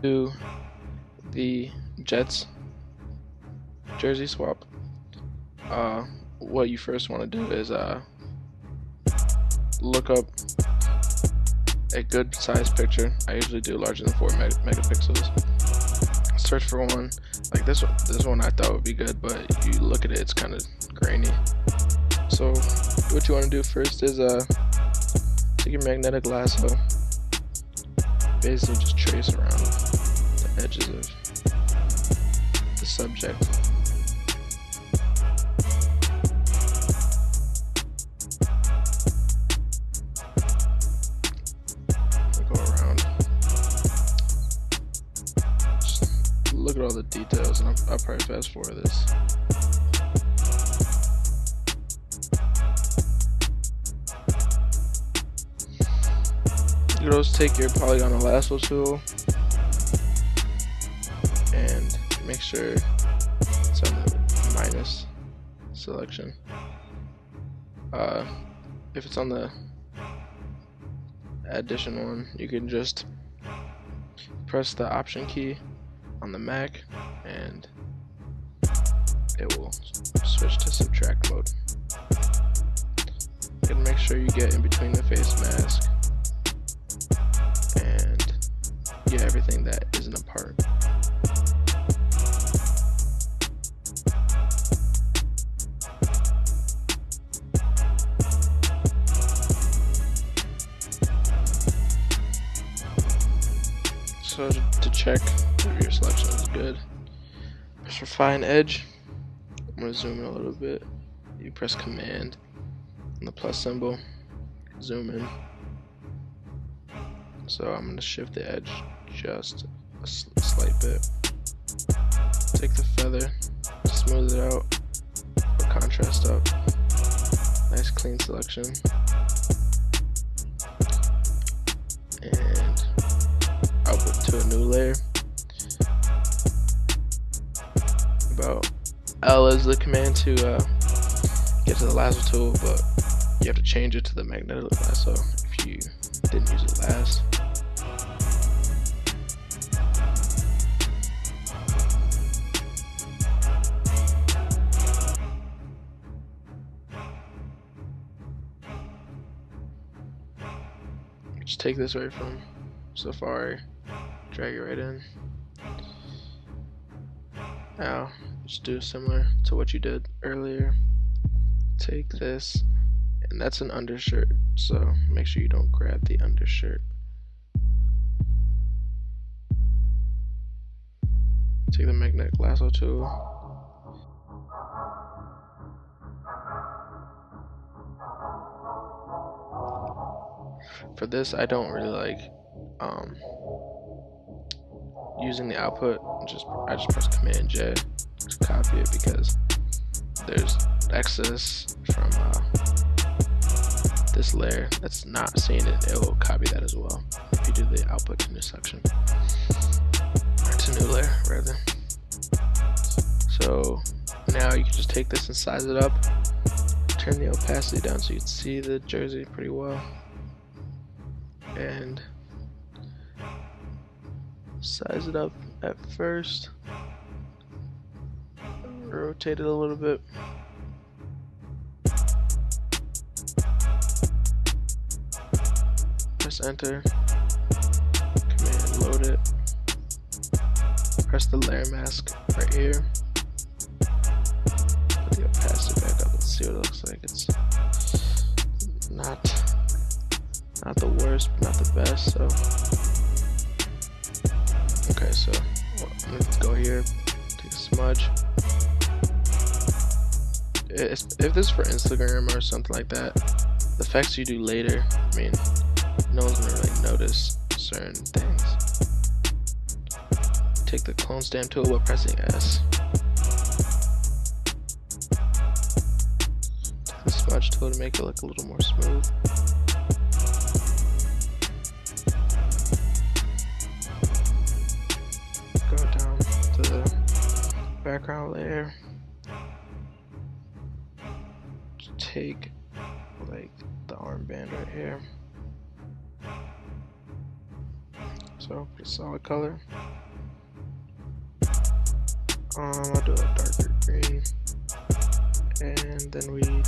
do the Jets jersey swap, what you first want to do is look up a good size picture. I usually do larger than 4 megapixels. Search for one like this one. This one I thought would be good, but you look at it, it's kind of grainy. So what you want to do first is take your magnetic lasso, basically just trace around the edges of the subject. Go around. Just look at all the details, and I'll probably fast forward this. You just take your polygonal lasso tool and make sure it's on the minus selection. If it's on the addition one, you can just press the option key on the Mac and it will switch to subtract mode. You can make sure you get in between the face mask and get everything that isn't a part. So to check if your selection is good, press refine edge. I'm going to zoom in a little bit. You press command and the plus symbol, zoom in. So I'm going to shift the edge just a slight bit. Take the feather, smooth it out, put contrast up. Nice clean selection. And output to a new layer. About L is the command to get to the lasso tool, but you have to change it to the magnetic lasso if you didn't use it last. Just take this right from Safari, drag it right in. Now, just do similar to what you did earlier. Take this, and that's an undershirt, so make sure you don't grab the undershirt. Take the magnetic lasso tool. For this, I don't really like using the output. I just press Command J to copy it because there's excess from this layer that's not seeing it. It will copy that as well if you do the output to new section, or to new layer rather. So now you can just take this and size it up, turn the opacity down so you can see the jersey pretty well, and size it up at first, rotate it a little bit, press enter, command load it, press the layer mask right here, put the opacity back up, let's see what it looks like. It's not the worst, but not the best. So okay, so I'm gonna go here, take a smudge. If this is for Instagram or something like that, the effects you do later, I mean, no one's gonna really notice certain things. Take the clone stamp tool while pressing S. Take the smudge tool to make it look a little more smooth. Go down to the background layer. Take like the armband right here. So So put a solid color. I'll do a darker green, and then we do.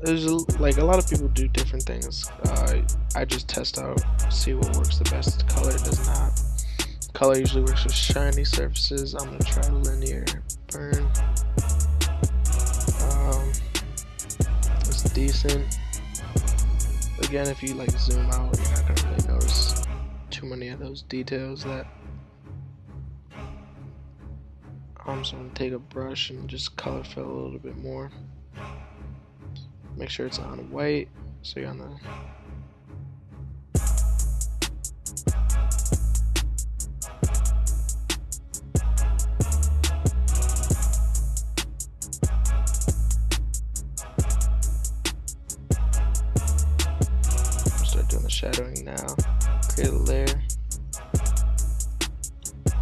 There's like a lot of people do different things. I just test out, see what works the best. Color does not. Color usually works with shiny surfaces. I'm gonna try linear burn. It's decent. Again, if you like zoom out, you're not gonna really notice too many of those details that. So I'm gonna take a brush and just color fill a little bit more. Make sure it's on white, so you're on the. Start doing the shadowing now. Create a layer.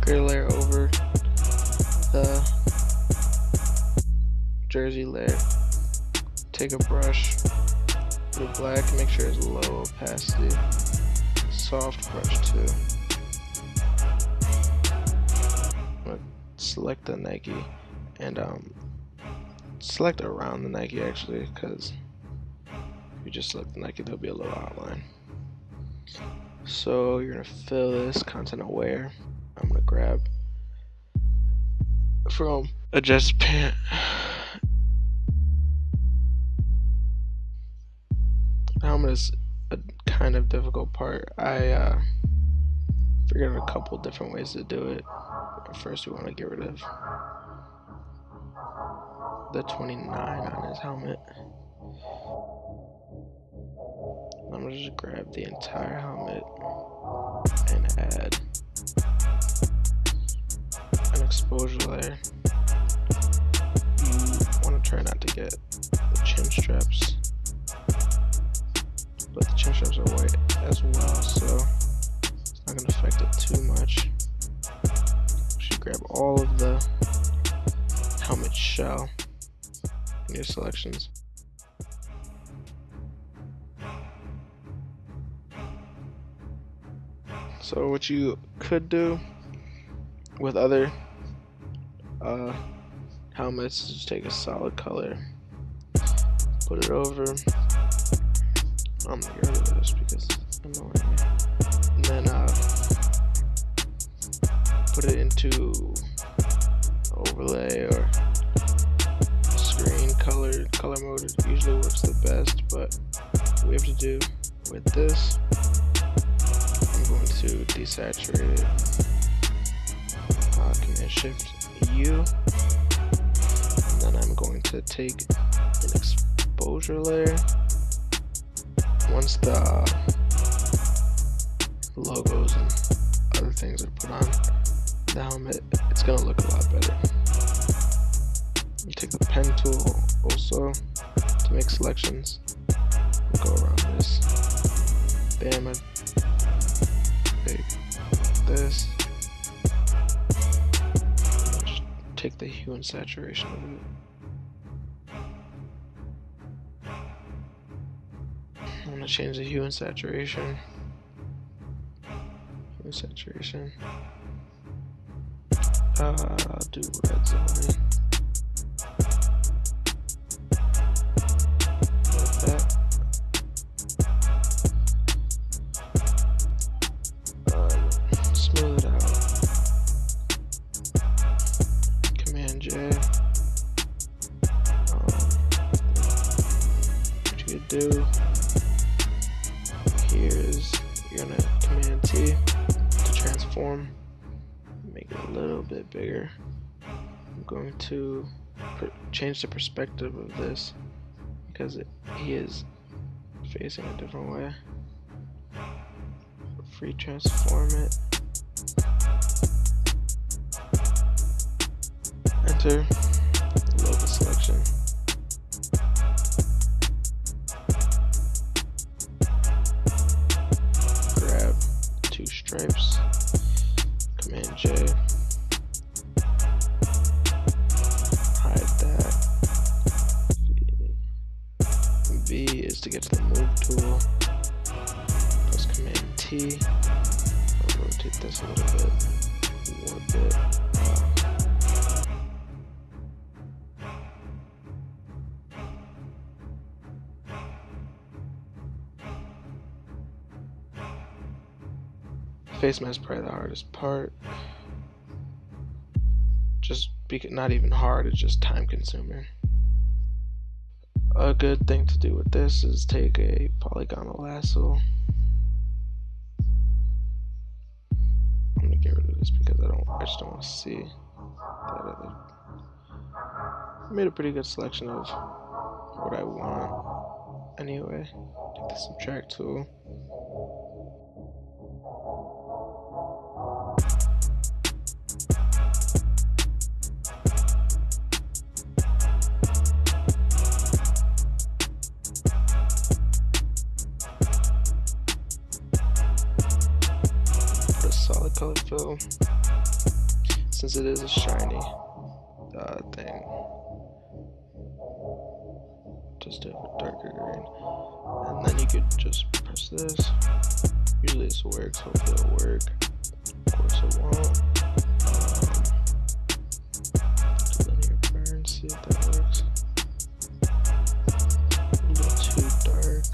Create a layer over the jersey layer. Take a brush, put it black, make sure it's low opacity. Soft brush too. I'm gonna select the Nike and select around the Nike actually, because if you just select the Nike, there'll be a little outline. So you're gonna fill this content aware. I'm gonna grab from adjust pant. Helmet is a kind of difficult part. I figured out a couple different ways to do it. First, we want to get rid of the 29 on his helmet. I'm gonna just grab the entire helmet and add an exposure layer. You want to try not to get the chin straps, but the chin straps are white as well, so it's not going to affect it too much. You should grab all of the helmet shell in your selections. So what you could do with other helmets is just take a solid color, put it over. I'm gonna get rid of this because it's annoying me. And then put it into overlay or screen color. Color mode usually works the best, but what we have to do with this, I'm going to desaturate it. Command Shift U, and then I'm going to take an exposure layer. Once the logos and other things are put on the helmet, it's gonna look a lot better. You take the pen tool also to make selections. Go around this. Bam, I take this. Just take the hue and saturation of it. I'm gonna change the hue and saturation. Hue and saturation. I'll do reds only. Like that. Smooth it out. Command J. What you could do here is you're gonna Command T to transform, make it a little bit bigger. I'm going to change the perspective of this because he is facing a different way. Free transform it. Enter logo selection. Grab two stripes. Command J. Hide that. V is to get to the move tool. Press press Command T. I'll rotate this a little bit. Warp it. Face mask is probably the hardest part. Just not even hard, it's just time consuming. A good thing to do with this is take a polygonal lasso. I'm gonna get rid of this because I just don't want to see that other. I made a pretty good selection of what I want. Anyway, take the subtract tool. Solid color fill, since it is a shiny thing, just do a darker green, and then you could just press this. Usually this works, hopefully it'll work. Of course it won't. Linear burn, see if that works. A little too dark.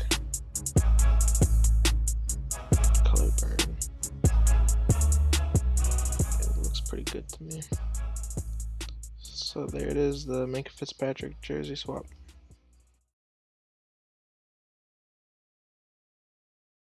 Color burn. Pretty good to me. So there it is, the Minkah Fitzpatrick jersey swap.